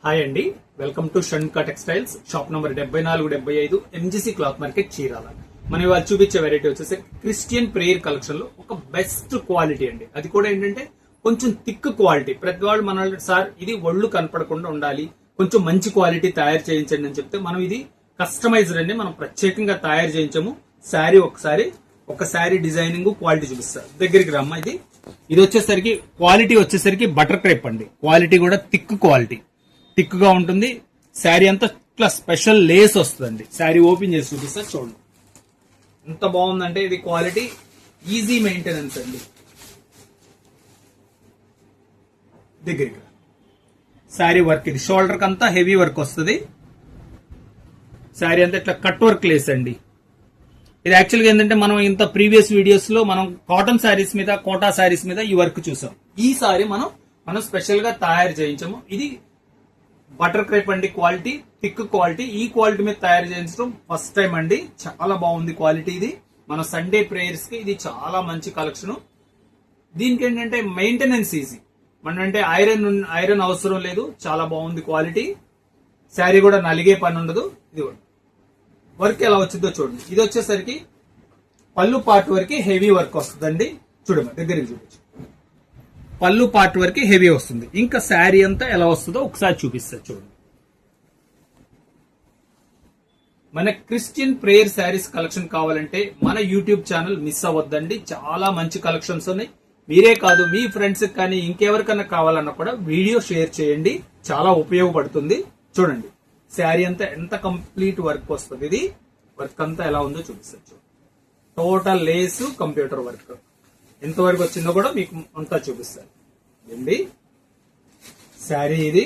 Hi అండి, welcome to Shanmukha textiles. Shop number 7475 MGC cloth market Chirala. మనం ఇవాళ చూపించే వెరైటీ వచ్చేసి క్రిస్టియన్ ప్రేయర్ కలెక్షన్ లో ఒక బెస్ట్ క్వాలిటీ అండి. అది కూడా ఏంటంటే కొంచెం థిక్ క్వాలిటీ. ప్రతి వాళ్ళు మన సార్ ఇది ఒళ్ళు కనపడకుండా ఉండాలి, కొంచెం మంచి క్వాలిటీ తయారు చేయించండి అని చెప్తే మనం ఇది కస్టమైజ్డ్ అండి, మనం ప్రత్యేకంగా తయారు చేయించాము. శారీ ఒక శారీ డిజైనింగ్ క్వాలిటీ చూపిస్తారు. దగ్గరికి రమ్మ. ఇది వచ్చేసరికి క్వాలిటీ వచ్చేసరికి బటర్ క్రేప్ అండి. క్వాలిటీ కూడా థిక్ గా ఉంటుంది. శారీ అంతా ఇట్లా స్పెషల్ లేస్ వస్తుందండి. శారీ ఓపెన్ చేసి చూపిస్తా చూడండి ఎంత బాగుందంటే. ఇది క్వాలిటీ ఈజీ మెయింటెనెన్స్ అండి. దగ్గరికి శారీ వర్క్, ఇది షోల్డర్ కంతా హెవీ వర్క్ వస్తుంది. శారీ అంతా ఇట్లా కట్ వర్క్ లేస్ అండి. ఇది యాక్చువల్గా ఏంటంటే మనం ఇంత ప్రీవియస్ వీడియోస్ లో మనం కాటన్ శారీస్ మీద, కోటా శారీస్ మీద ఈ వర్క్ చూసాం. ఈ సారీ మనం స్పెషల్ గా తయారు చేయించాము. ఇది బటర్ క్రేప్ అండి. Quality thick quality. ఈ క్వాలిటీ మీద తయారు చేయించడం ఫస్ట్ టైం అండి. చాలా బాగుంది క్వాలిటీ. ఇది మన సండే ప్రేయర్స్ కి ఇది చాలా మంచి కలెక్షన్. దీనికి ఏంటంటే మెయింటెనెన్స్ ఈజీ. మన అంటే ఐరన్ అవసరం లేదు. చాలా బాగుంది క్వాలిటీ. శారీ కూడా నలిగే పని ఉండదు. ఇది వర్క్ ఎలా వచ్చిందో చూడండి. ఇది వచ్చేసరికి పళ్ళు పార్ట్ వరకు హెవీ వర్క్ వస్తుందండి. చూడమ్మా, దగ్గరికి చూపించు. పళ్ళు పార్ట్ వరకు హెవీ వస్తుంది. ఇంకా శారీ అంతా ఎలా వస్తుందో ఒకసారి చూపిస్తా చూడండి. మన క్రిస్టియన్ ప్రేయర్ శారీస్ కలెక్షన్ కావాలంటే మన యూట్యూబ్ ఛానల్ మిస్ అవ్వద్దండి. చాలా మంచి కలెక్షన్స్ ఉన్నాయి. మీరే కాదు, మీ ఫ్రెండ్స్ కానీ ఇంకెవరికన్నా కావాలన్నా కూడా వీడియో షేర్ చేయండి. చాలా ఉపయోగపడుతుంది. చూడండి శారీ అంతా ఎంత కంప్లీట్ వర్క్ వస్తుంది. ఇది వర్క్ అంతా ఎలా ఉందో చూపిస్తారు. టోటల్ లేస్, కంప్యూటర్ వర్క్ ఎంతవరకు వచ్చిందో కూడా మీకు అంతా చూపిస్తారు అండి. శారీ ఇది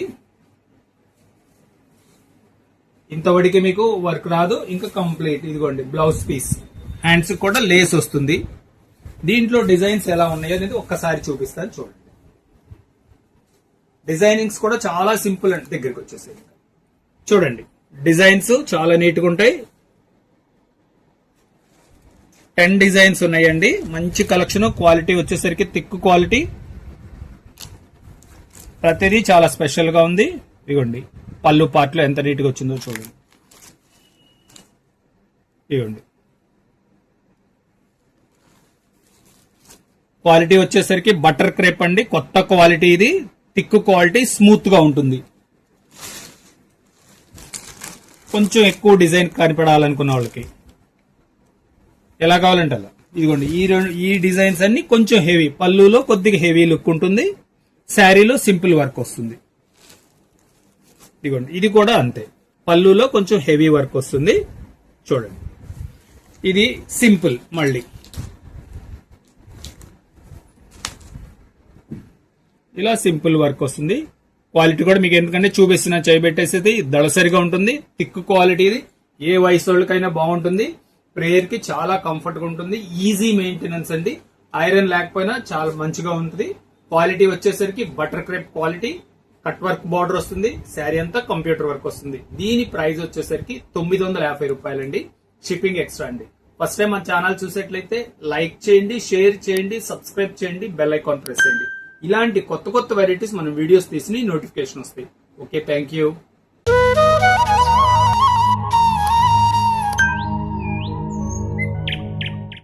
ఇంతవరకు మీకు వర్క్ రాదు. ఇంకా కంప్లీట్ ఇదిగోండి బ్లౌజ్ పీస్, హ్యాండ్స్ కూడా లేస్ వస్తుంది. దీంట్లో డిజైన్స్ ఎలా ఉన్నాయో అనేది ఒక్కసారి చూపిస్తాను చూడండి. డిజైనింగ్స్ కూడా చాలా సింపుల్ అంటే దగ్గరికి వచ్చేసి చూడండి. డిజైన్స్ చాలా నీట్ గా ఉంటాయి. 10 డిజైన్స్ ఉన్నాయండి. మంచి కలెక్షన్. క్వాలిటీ వచ్చేసరికి థిక్ క్వాలిటీ. ప్రతిదీ చాలా స్పెషల్ గా ఉంది. ఇదిగోండి పళ్ళు పార్ట్ లో ఎంత నీట్ గా వచ్చిందో చూడండి. ఇదిగోండి క్వాలిటీ వచ్చేసరికి బటర్ క్రేప్ అండి. కొత్త క్వాలిటీ. ఇది థిక్ క్వాలిటీ, స్మూత్ గా ఉంటుంది. కొంచెం ఎక్కువ డిజైన్ కనిపడాలనుకున్న వాళ్ళకి ఎలా కావాలంటే అలా. ఇదిగోండి ఈ డిజైన్స్ అన్ని కొంచెం హెవీ. పళ్ళులో కొద్దిగా హెవీ లుక్ ఉంటుంది. శారీలో సింపుల్ వర్క్ వస్తుంది. ఇదిగోండి ఇది కూడా అంతే. పళ్ళులో కొంచెం హెవీ వర్క్ వస్తుంది. చూడండి ఇది సింపుల్. మళ్ళీ ఇలా సింపుల్ వర్క్ వస్తుంది. క్వాలిటీ కూడా మీకు ఎందుకంటే చూపిస్తున్నా, చేయబెట్టేసేది దళసరిగా ఉంటుంది. Thick quality. ఇది ఏ వయసు వాళ్ళకైనా బాగుంటుంది. ప్రేయర్ కి చాలా కంఫర్ట్ గా ఉంటుంది. ఈజీ మెయింటెనెన్స్ అండి. ఐరన్ లేకపోయినా చాలా మంచిగా ఉంటుంది. క్వాలిటీ వచ్చేసరికి butter crepe quality. Cut work border వస్తుంది. శారీ అంతా కంప్యూటర్ వర్క్ వస్తుంది. దీని ప్రైస్ వచ్చేసరికి 950 రూపాయలండి. షిప్పింగ్ ఎక్స్ట్రా అండి. ఫస్ట్ టైం మన ఛానల్ చూసేట్లయితే లైక్ చేయండి, షేర్ చేయండి, సబ్స్క్రైబ్ చేయండి, బెల్ ఐకాన్ ప్రెస్ చేయండి. ఇలాంటి కొత్త వెరైటీస్ మనం వీడియోస్ తీసి నోటిఫికేషన్ వస్తాయి. Okay, thank you.